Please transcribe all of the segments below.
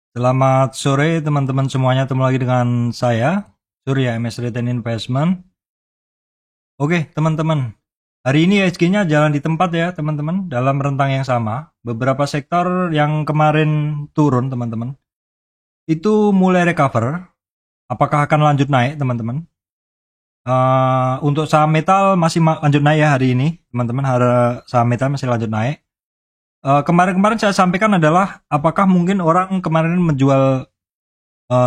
Selamat sore teman-teman semuanya, ketemu lagi dengan saya, Surya MS Return Investment. Oke teman-teman, hari ini IHSG-nya jalan di tempat ya teman-teman, dalam rentang yang sama. Beberapa sektor yang kemarin turun teman-teman, itu mulai recover. Apakah akan lanjut naik teman-teman? Untuk saham metal masih lanjut naik ya hari ini teman-teman, saham metal masih lanjut naik. Kemarin-kemarin saya sampaikan adalah apakah mungkin orang kemarin menjual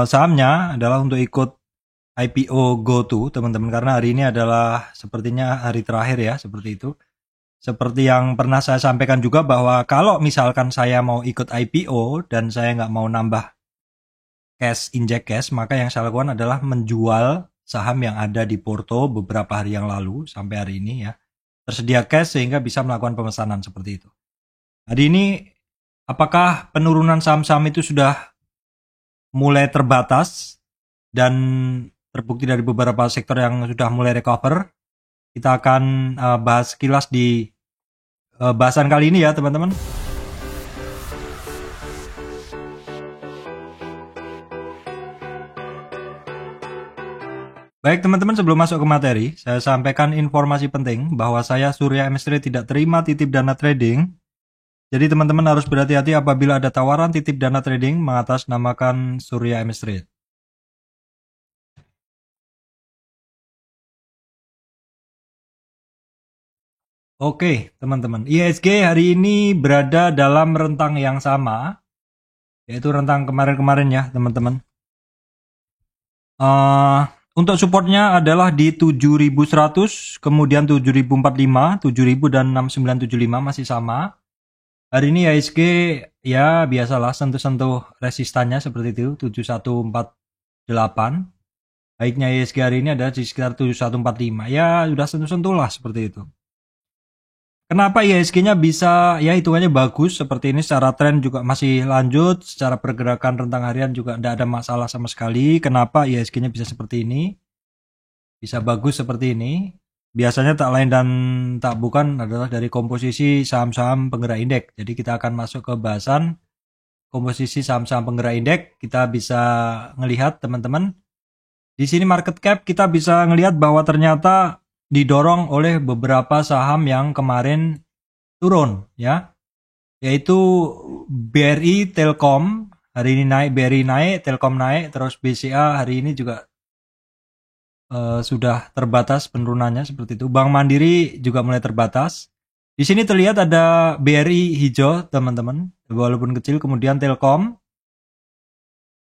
sahamnya adalah untuk ikut IPO GoTo teman-teman, karena hari ini adalah sepertinya hari terakhir ya, seperti itu. Seperti yang pernah saya sampaikan juga bahwa kalau misalkan saya mau ikut IPO dan saya nggak mau nambah cash, inject cash, maka yang saya lakukan adalah menjual saham yang ada di Porto beberapa hari yang lalu sampai hari ini ya. Tersedia cash sehingga bisa melakukan pemesanan seperti itu. Hari ini apakah penurunan saham-saham itu sudah mulai terbatas dan terbukti dari beberapa sektor yang sudah mulai recover? Kita akan bahas sekilas di bahasan kali ini ya teman-teman. Baik teman-teman, sebelum masuk ke materi, saya sampaikan informasi penting bahwa saya Surya MS Trade tidak terima titip dana trading. Jadi teman-teman harus berhati-hati apabila ada tawaran titip dana trading mengatasnamakan Surya MS Trade. Oke teman-teman, IHSG hari ini berada dalam rentang yang sama, yaitu rentang kemarin-kemarin ya teman-teman. Untuk supportnya adalah di 7.100, kemudian 7.045, 7.000 dan 6.975 masih sama. Hari ini IHSG ya biasalah sentuh-sentuh resistannya seperti itu, 7148. Baiknya IHSG hari ini ada di sekitar 7145. Ya sudah sentuh-sentuh lah seperti itu. Kenapa IHSG-nya bisa ya hitungannya bagus seperti ini, secara tren juga masih lanjut, secara pergerakan rentang harian juga tidak ada masalah sama sekali. Kenapa IHSG-nya bisa seperti ini? Bisa bagus seperti ini. Biasanya tak lain dan tak bukan adalah dari komposisi saham-saham penggerak indeks. Jadi kita akan masuk ke bahasan komposisi saham-saham penggerak indeks. Kita bisa ngelihat teman-teman. Di sini market cap kita bisa ngelihat bahwa ternyata didorong oleh beberapa saham yang kemarin turun ya, yaitu BRI, Telkom hari ini naik, BRI naik, Telkom naik, terus BCA hari ini juga sudah terbatas penurunannya seperti itu. Bank Mandiri juga mulai terbatas. Di sini terlihat ada BRI hijau teman-teman, walaupun kecil, kemudian Telkom,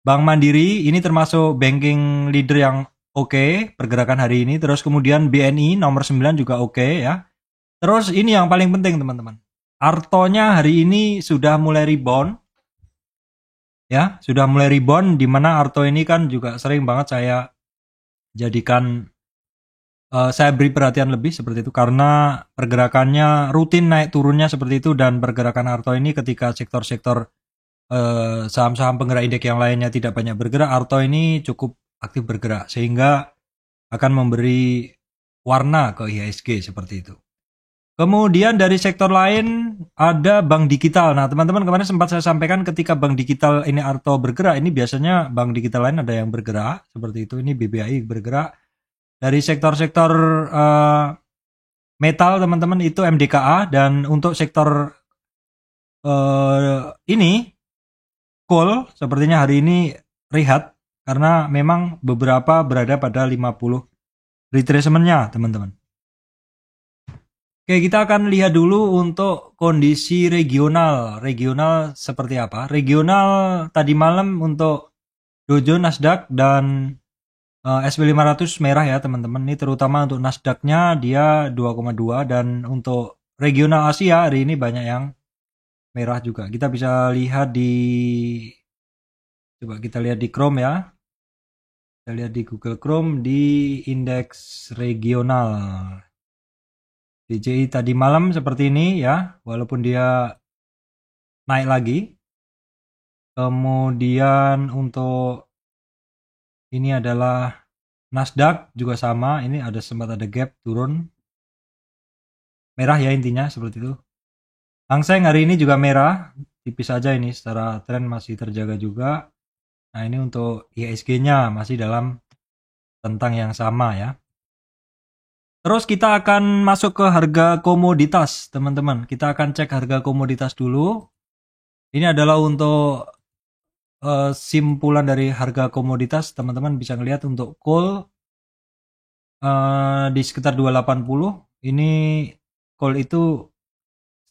Bank Mandiri ini termasuk banking leader yang oke pergerakan hari ini. Terus kemudian BNI nomor 9 juga oke ya. Terus ini yang paling penting teman-teman, Artonya hari ini sudah mulai rebound ya, sudah mulai rebound, dimana Arto ini kan juga sering banget saya jadikan saya beri perhatian lebih seperti itu karena pergerakannya rutin naik turunnya seperti itu, dan pergerakan Arto ini ketika sektor-sektor saham-saham penggerak indeks yang lainnya tidak banyak bergerak, Arto ini cukup aktif bergerak sehingga akan memberi warna ke IHSG seperti itu. Kemudian dari sektor lain ada bank digital. Nah teman-teman, kemarin sempat saya sampaikan ketika bank digital ini Arto bergerak, ini biasanya bank digital lain ada yang bergerak seperti itu. Ini BBI bergerak. Dari sektor-sektor metal teman-teman itu MDKA, dan untuk sektor ini coal sepertinya hari ini rehat karena memang beberapa berada pada 50 retracement-nya teman-teman. Oke, kita akan lihat dulu untuk kondisi regional. Regional seperti apa? Regional tadi malam untuk Dow Jones, Nasdaq, dan SP500 merah ya teman-teman. Ini terutama untuk Nasdaq-nya dia 2,2, dan untuk regional Asia hari ini banyak yang merah juga. Kita bisa lihat coba kita lihat di Chrome ya. Kita lihat di Google Chrome di indeks regional. DJI tadi malam seperti ini ya, walaupun dia naik lagi. Kemudian untuk ini adalah Nasdaq juga sama, ini sempat ada gap turun. Merah ya intinya seperti itu. Hang Seng hari ini juga merah, tipis saja ini, secara tren masih terjaga juga. Nah, ini untuk IHSG-nya masih dalam rentang yang sama ya. Terus kita akan masuk ke harga komoditas, teman-teman. Kita akan cek harga komoditas dulu. Ini adalah untuk simpulan dari harga komoditas. Teman-teman bisa ngelihat untuk coal di sekitar 280. Ini coal itu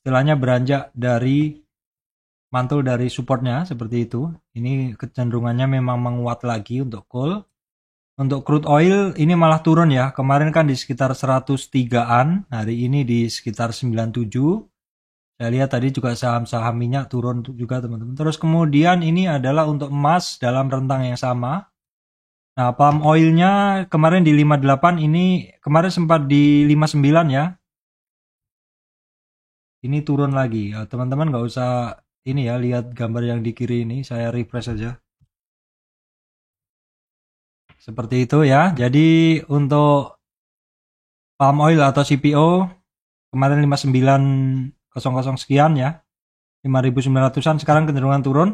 istilahnya beranjak dari mantul dari supportnya seperti itu. Ini kecenderungannya memang menguat lagi untuk coal. Untuk crude oil ini malah turun ya. Kemarin kan di sekitar 103-an, hari ini di sekitar 97. Saya lihat tadi juga saham-saham minyak turun juga teman-teman. Terus kemudian ini adalah untuk emas dalam rentang yang sama. Nah, palm oilnya kemarin di 58, ini kemarin sempat di 59 ya. Ini turun lagi. Ya, teman-teman nggak usah ini ya, lihat gambar yang di kiri ini, saya refresh saja. Seperti itu ya. Jadi untuk palm oil atau CPO kemarin 5900 sekian ya. 5.900-an, sekarang kecenderungan turun.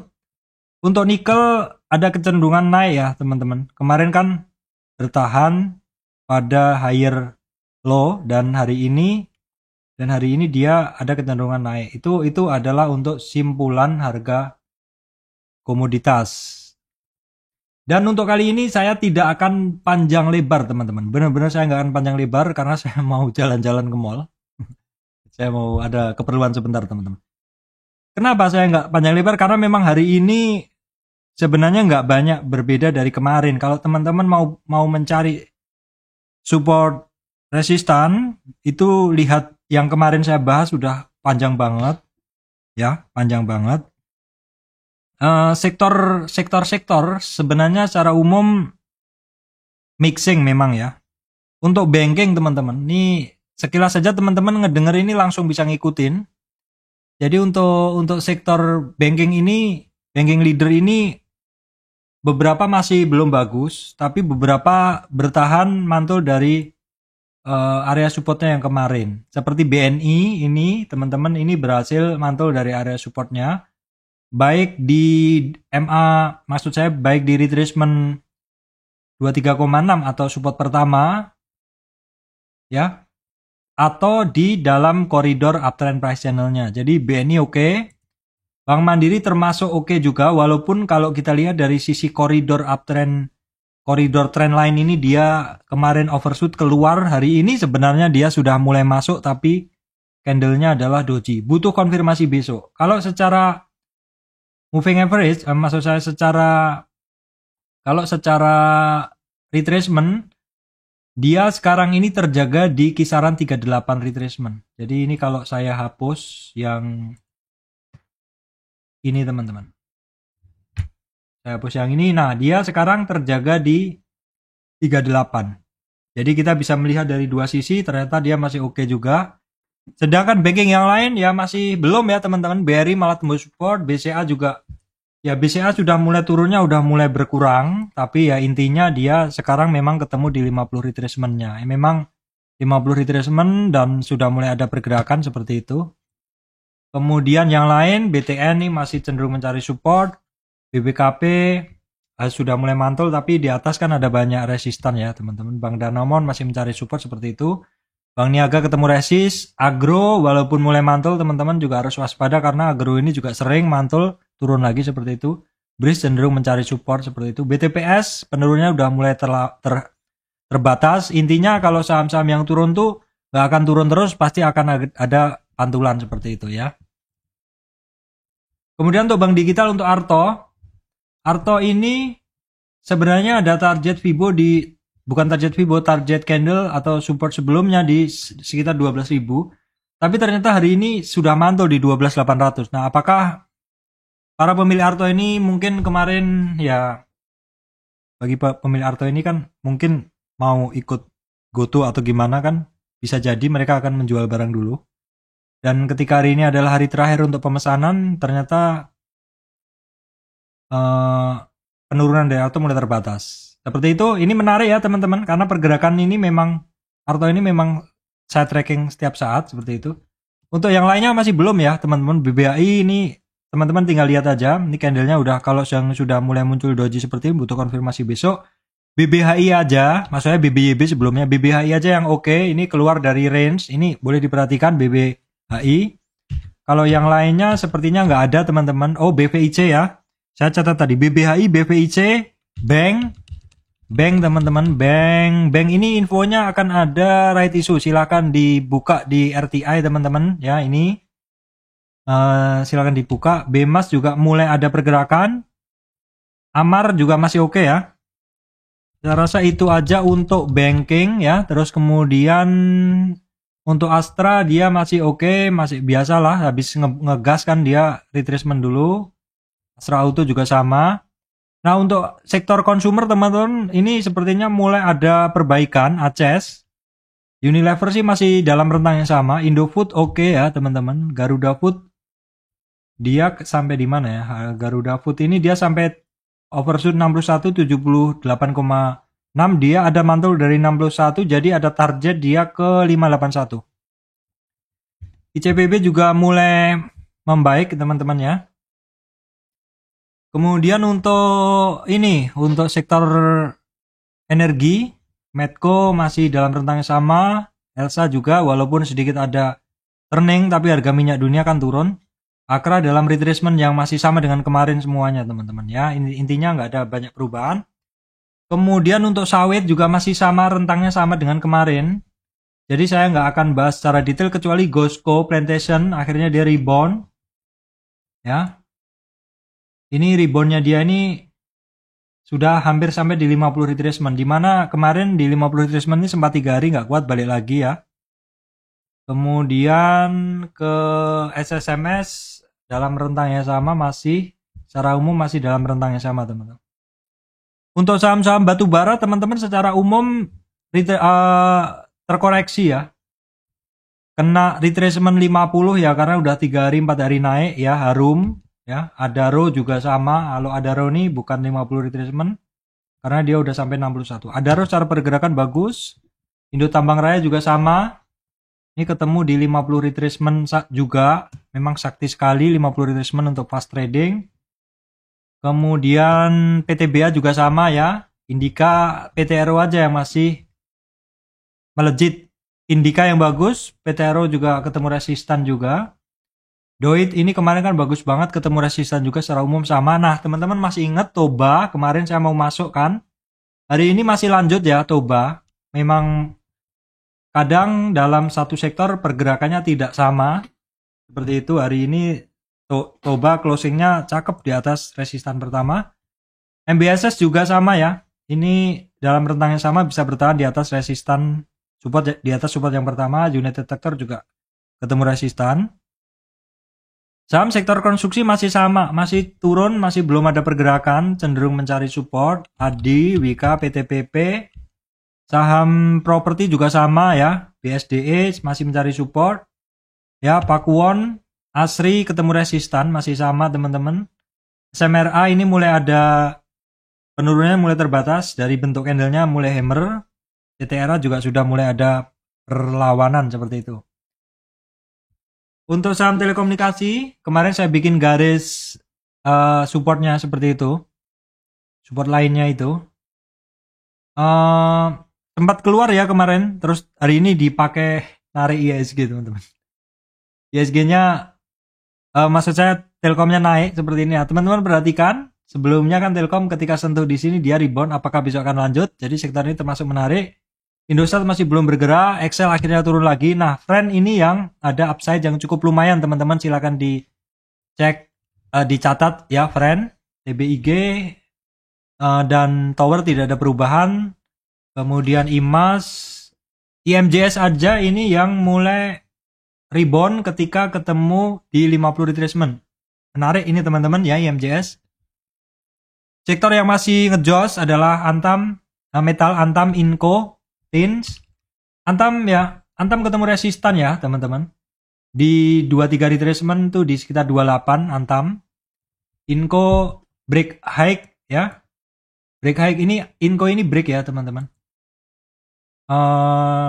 Untuk nikel ada kecenderungan naik ya, teman-teman. Kemarin kan bertahan pada higher low dan hari ini dia ada kecenderungan naik. Itu adalah untuk simpulan harga komoditas. Dan untuk kali ini saya tidak akan panjang lebar teman-teman. Benar-benar saya nggak akan panjang lebar karena saya mau jalan-jalan ke mall. Saya mau ada keperluan sebentar teman-teman. Kenapa saya nggak panjang lebar? Karena memang hari ini sebenarnya nggak banyak berbeda dari kemarin. Kalau teman-teman mau mencari support resistan, itu lihat yang kemarin saya bahas sudah panjang banget. Ya, panjang banget. Sektor sebenarnya secara umum mixing memang ya. Untuk banking teman-teman, ini sekilas saja teman-teman ngedenger ini langsung bisa ngikutin. Jadi untuk sektor banking ini, banking leader ini beberapa masih belum bagus, tapi beberapa bertahan mantul dari area supportnya yang kemarin. Seperti BNI ini teman-teman, ini berhasil mantul dari area supportnya. Baik di MA, maksud saya baik di retracement 23,6 atau support pertama ya, atau di dalam koridor uptrend price channelnya. Jadi BNI oke, Bank Mandiri termasuk oke juga, walaupun kalau kita lihat dari sisi koridor uptrend, koridor trend line ini dia kemarin overshoot keluar, hari ini sebenarnya dia sudah mulai masuk tapi candlenya adalah doji, butuh konfirmasi besok. Kalau secara moving average, maksud saya kalau secara retracement, dia sekarang ini terjaga di kisaran 38 retracement. Jadi ini kalau saya hapus yang ini teman-teman. Saya hapus yang ini, nah dia sekarang terjaga di 38. Jadi kita bisa melihat dari dua sisi, ternyata dia masih oke juga. Sedangkan banking yang lain ya masih belum ya teman-teman. BRI malah tembus support, BCA juga. Ya BCA sudah mulai turunnya, udah mulai berkurang. Tapi ya intinya dia sekarang memang ketemu di 50 retracement-nya. Memang 50 retracement dan sudah mulai ada pergerakan seperti itu. Kemudian yang lain, BTN ini masih cenderung mencari support. BBKP sudah mulai mantul, tapi di atas kan ada banyak resistan ya teman-teman. Bank Danamon masih mencari support seperti itu. Bank Niaga ketemu resist. Agro walaupun mulai mantul teman-teman juga harus waspada karena agro ini juga sering mantul turun lagi seperti itu. BRIS cenderung mencari support seperti itu. BTPS penurunnya udah mulai terbatas. Intinya kalau saham-saham yang turun tuh nggak akan turun terus, pasti akan ada pantulan seperti itu ya. Kemudian untuk bank digital, untuk Arto ini sebenarnya ada target Fibo di, bukan target Fibo, target candle atau support sebelumnya di sekitar 12.000. Tapi ternyata hari ini sudah mantul di 12.800. Nah, apakah para pemilik Arto ini mungkin kemarin ya, bagi pemilik Arto ini kan mungkin mau ikut GoTo atau gimana kan, bisa jadi mereka akan menjual barang dulu. Dan ketika hari ini adalah hari terakhir untuk pemesanan, ternyata penurunan dari Arto mulai terbatas. Seperti itu, ini menarik ya teman-teman, karena pergerakan ini memang, Arto ini memang saya tracking setiap saat seperti itu. Untuk yang lainnya masih belum ya teman-teman. BBAI ini teman-teman tinggal lihat aja. Ini candlenya udah, kalau yang sudah mulai muncul doji seperti ini butuh konfirmasi besok. BBHI aja, maksudnya BBYB sebelumnya, BBHI aja yang oke. Ini keluar dari range, ini boleh diperhatikan BBHI. Kalau yang lainnya sepertinya nggak ada teman-teman. Oh, BVIC ya, saya catat tadi BBHI, BVIC, Bank teman-teman, Bank ini infonya akan ada right issue, silakan dibuka di RTI teman-teman ya. Ini silakan dibuka. BMAS juga mulai ada pergerakan. Amar juga masih oke ya. Saya rasa itu aja untuk banking ya. Terus kemudian untuk Astra dia masih oke, masih biasa lah. Habis ngegas kan dia retracement dulu. Astra Auto juga sama. Nah, untuk sektor konsumer teman-teman, ini sepertinya mulai ada perbaikan. ACES, Unilever sih masih dalam rentang yang sama. Indofood oke ya teman-teman. Garuda Food dia sampai di mana ya? Garuda Food ini dia sampai overshoot 61 78,6. Dia ada mantul dari 61, jadi ada target dia ke 581. ICBP juga mulai membaik teman-teman ya. Kemudian untuk ini, untuk sektor energi, Medco masih dalam rentang yang sama. Elsa juga walaupun sedikit ada turning, tapi harga minyak dunia kan turun. Akra dalam retracement yang masih sama dengan kemarin semuanya teman-teman ya. Intinya nggak ada banyak perubahan. Kemudian untuk sawit juga masih sama, rentangnya sama dengan kemarin. Jadi saya nggak akan bahas secara detail kecuali Gosco Plantation akhirnya dia rebound ya. Ini reboundnya dia ini sudah hampir sampai di 50 retracement, dimana kemarin di 50 retracement ini sempat 3 hari nggak kuat, balik lagi ya. Kemudian ke SSMS dalam rentang yang sama, masih secara umum masih dalam rentang yang sama teman-teman. Untuk saham-saham batu bara teman-teman secara umum terkoreksi ya. Kena retracement 50 ya, karena udah 3 hari 4 hari naik ya. Harum ya, Adaro juga sama. Kalau Adaro nih bukan 50 retracement karena dia udah sampai 61. Adaro secara pergerakan bagus. Indo Tambang Raya juga sama. Ini ketemu di 50 retracement juga. Memang sakti sekali 50 retracement untuk fast trading. Kemudian PTBA juga sama ya. Indika, PTRO aja yang masih melejit. Indika yang bagus, PTRO juga ketemu resistan juga. Doit ini kemarin kan bagus banget, ketemu resistan juga secara umum sama. Nah, teman-teman masih ingat Toba, kemarin saya mau masuk kan. Hari ini masih lanjut ya Toba. Memang kadang dalam satu sektor pergerakannya tidak sama. Seperti itu, hari ini Toba closingnya cakep di atas resistan pertama. MBSS juga sama ya. Ini dalam rentang yang sama bisa bertahan di atas resistan support, di atas support yang pertama. United Tractor juga ketemu resistan. Saham sektor konstruksi masih sama, masih turun, masih belum ada pergerakan, cenderung mencari support. ADI, Wika, PTPP, saham properti juga sama ya. BSDE masih mencari support. Ya, Pakuwon, Asri ketemu resistan, masih sama teman-teman. SMRA ini mulai ada penurunannya, mulai terbatas, dari bentuk candlenya mulai hammer. CTRA juga sudah mulai ada perlawanan seperti itu. Untuk saham telekomunikasi, kemarin saya bikin garis supportnya seperti itu. Support lainnya itu. Sempat keluar ya kemarin, terus hari ini dipakai narik ISG teman-teman. ISG-nya, maksud saya Telkomnya naik seperti ini ya. Teman-teman perhatikan, sebelumnya kan Telkom ketika sentuh di sini dia rebound, apakah besok akan lanjut? Jadi sektor ini termasuk menarik. Indosat masih belum bergerak, Excel akhirnya turun lagi. Nah, trend ini yang ada upside yang cukup lumayan teman-teman, silakan dicek, dicatat ya friend. TBIG dan Tower tidak ada perubahan. Kemudian IMAS, IMJS aja ini yang mulai rebound ketika ketemu di 50 retracement. Menarik ini teman-teman ya IMJS. Sektor yang masih ngejos adalah Antam, Metal, Antam, Inco, Tins. Antam ya, Antam ketemu resistan ya teman-teman. Di 23 retracement tuh di sekitar 28 Antam. Inco break high ya. Break high ini, Inco ini break ya teman-teman.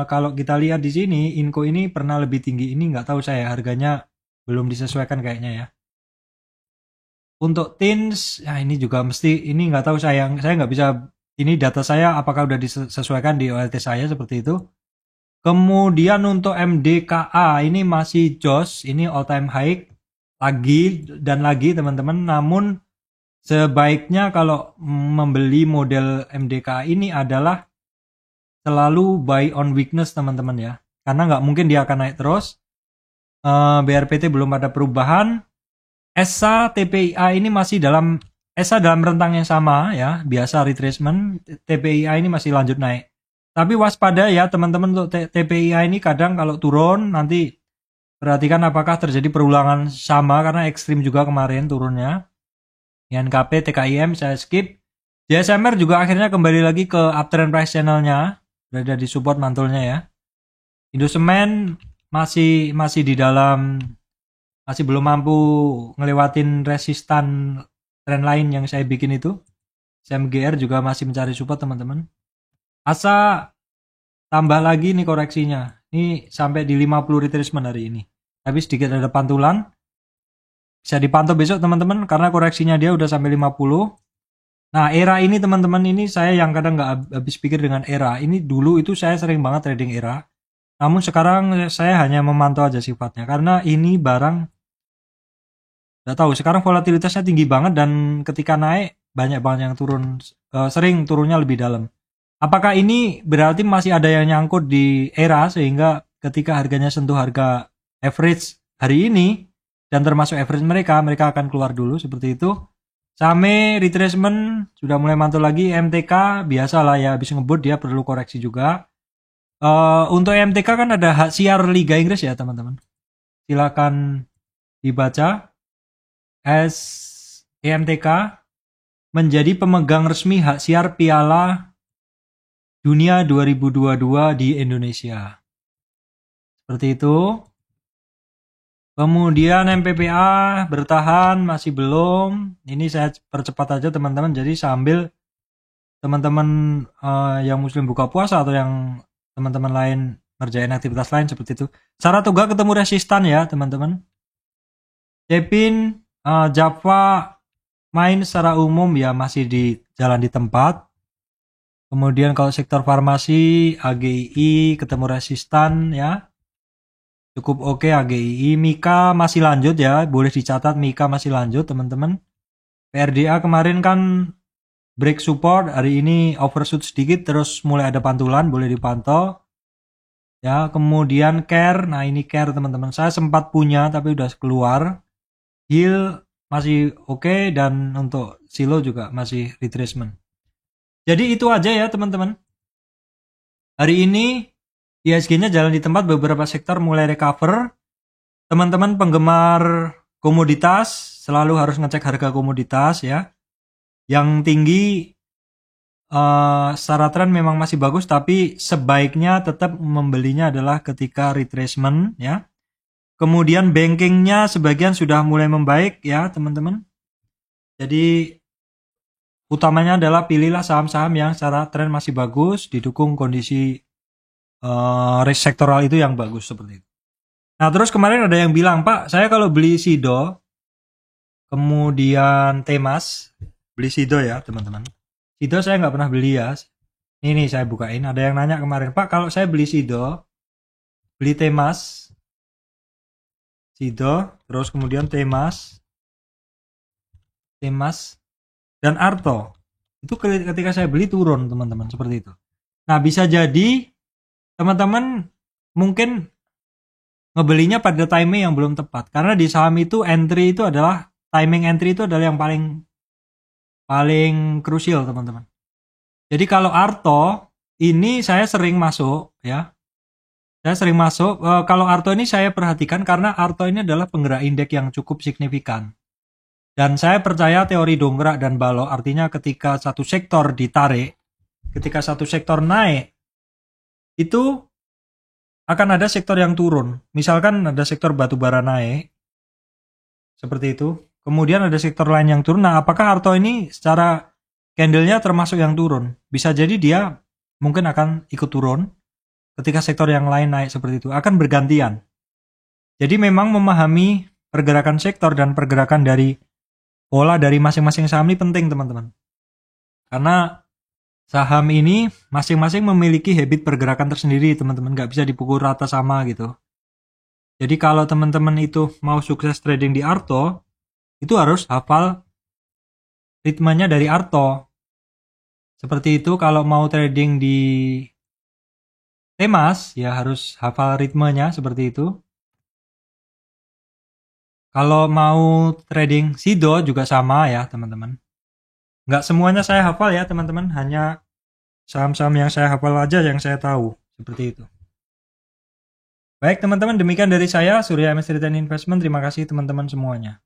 Kalau kita lihat di sini, Inco ini pernah lebih tinggi, ini nggak tahu saya, harganya belum disesuaikan kayaknya ya. Untuk teens, ya ini juga mesti, ini nggak tahu saya nggak bisa, ini data saya apakah udah disesuaikan di OLT saya seperti itu. Kemudian untuk MDKA ini masih jos, ini all time high lagi dan lagi teman-teman. Namun sebaiknya kalau membeli model MDKA ini adalah selalu buy on weakness teman-teman ya, karena nggak mungkin dia akan naik terus. BRPT belum ada perubahan. ESA TPIA ini masih dalam ESA dalam rentang yang sama ya, biasa retracement. TPIA ini masih lanjut naik. Tapi waspada ya teman-teman, untuk TPIA ini kadang kalau turun nanti perhatikan apakah terjadi perulangan sama, karena ekstrim juga kemarin turunnya. INKP, TKIM saya skip. JSMR juga akhirnya kembali lagi ke uptrend price channelnya, berada di support mantulnya ya. Indosemen masih di dalam, masih belum mampu ngelewatin resistan tren lain yang saya bikin itu. SMGR juga masih mencari support teman-teman. ASA tambah lagi nih koreksinya. Ini sampai di 50 retracement hari ini. Tapi sedikit ada pantulan. Bisa dipantau besok teman-teman, karena koreksinya dia udah sampai 50. Nah, era ini teman-teman, ini saya yang kadang nggak habis pikir dengan era. Ini dulu itu saya sering banget trading era. Namun sekarang saya hanya memantau aja sifatnya, karena ini barang nggak tahu, sekarang volatilitasnya tinggi banget dan ketika naik banyak banget yang turun, sering turunnya lebih dalam. Apakah ini berarti masih ada yang nyangkut di era sehingga ketika harganya sentuh harga average hari ini dan termasuk average mereka akan keluar dulu seperti itu. Same retracement sudah mulai mantul lagi. MTK biasalah ya, habis ngebut dia perlu koreksi juga. Untuk MTK kan ada hak siar Liga Inggris ya teman-teman, silakan dibaca. EMTK menjadi pemegang resmi hak siar Piala Dunia 2022 di Indonesia, seperti itu. Kemudian MPPA bertahan, masih belum. Ini saya percepat aja teman-teman, jadi sambil teman-teman yang muslim buka puasa atau yang teman-teman lain ngerjain aktivitas lain seperti itu. Saratoga ketemu resistan ya teman-teman. Cepin, Java main secara umum ya masih di jalan di tempat. Kemudian kalau sektor farmasi, AGII ketemu resistan ya, cukup oke AGII. Mika masih lanjut ya, boleh dicatat Mika masih lanjut teman-teman. PRDA kemarin kan break support, hari ini overshoot sedikit terus mulai ada pantulan, boleh dipantau ya. Kemudian Care, nah ini Care teman-teman, saya sempat punya tapi udah keluar. Hill masih oke, dan untuk Silo juga masih retracement. Jadi itu aja ya teman-teman, hari ini ISG-nya jalan di tempat, beberapa sektor mulai recover. Teman-teman penggemar komoditas selalu harus ngecek harga komoditas ya. Yang tinggi secara tren memang masih bagus, tapi sebaiknya tetap membelinya adalah ketika retracement ya. Kemudian bankingnya sebagian sudah mulai membaik ya teman-teman. Jadi utamanya adalah pilihlah saham-saham yang secara tren masih bagus, didukung kondisi risk sektoral itu yang bagus seperti itu. Nah terus kemarin ada yang bilang, Pak, saya kalau beli Sido, kemudian Temas, beli Sido ya teman-teman. Sido saya nggak pernah beli ya. Ini saya bukain. Ada yang nanya kemarin, Pak, kalau saya beli Sido, beli Temas, Sido, terus kemudian Temas, dan Arto, itu ketika saya beli turun teman-teman seperti itu. Nah bisa jadi teman-teman mungkin ngebelinya pada timing yang belum tepat, karena di saham itu entry itu adalah timing entry itu adalah yang paling krusial teman-teman. Jadi kalau Arto ini saya sering masuk ya, kalau Arto ini saya perhatikan karena Arto ini adalah penggerak indeks yang cukup signifikan, dan saya percaya teori dongkrak dan balok, artinya ketika satu sektor ditarik, ketika satu sektor naik itu akan ada sektor yang turun. Misalkan ada sektor batubara naik seperti itu, kemudian ada sektor lain yang turun. Nah apakah Arto ini secara candle-nya termasuk yang turun? Bisa jadi dia mungkin akan ikut turun ketika sektor yang lain naik seperti itu, akan bergantian. Jadi memang memahami pergerakan sektor dan pergerakan dari pola dari masing-masing saham ini penting teman-teman. Karena saham ini masing-masing memiliki habit pergerakan tersendiri teman-teman, nggak bisa dipukul rata sama gitu. Jadi kalau teman-teman itu mau sukses trading di Arto, itu harus hafal ritmenya dari Arto. Seperti itu kalau mau trading di Temas, ya harus hafal ritmenya seperti itu. Kalau mau trading Sido juga sama ya teman-teman. Nggak semuanya saya hafal ya teman-teman, hanya saham-saham yang saya hafal aja yang saya tahu, seperti itu. Baik teman-teman, demikian dari saya, Surya MS Return Investment. Terima kasih teman-teman semuanya.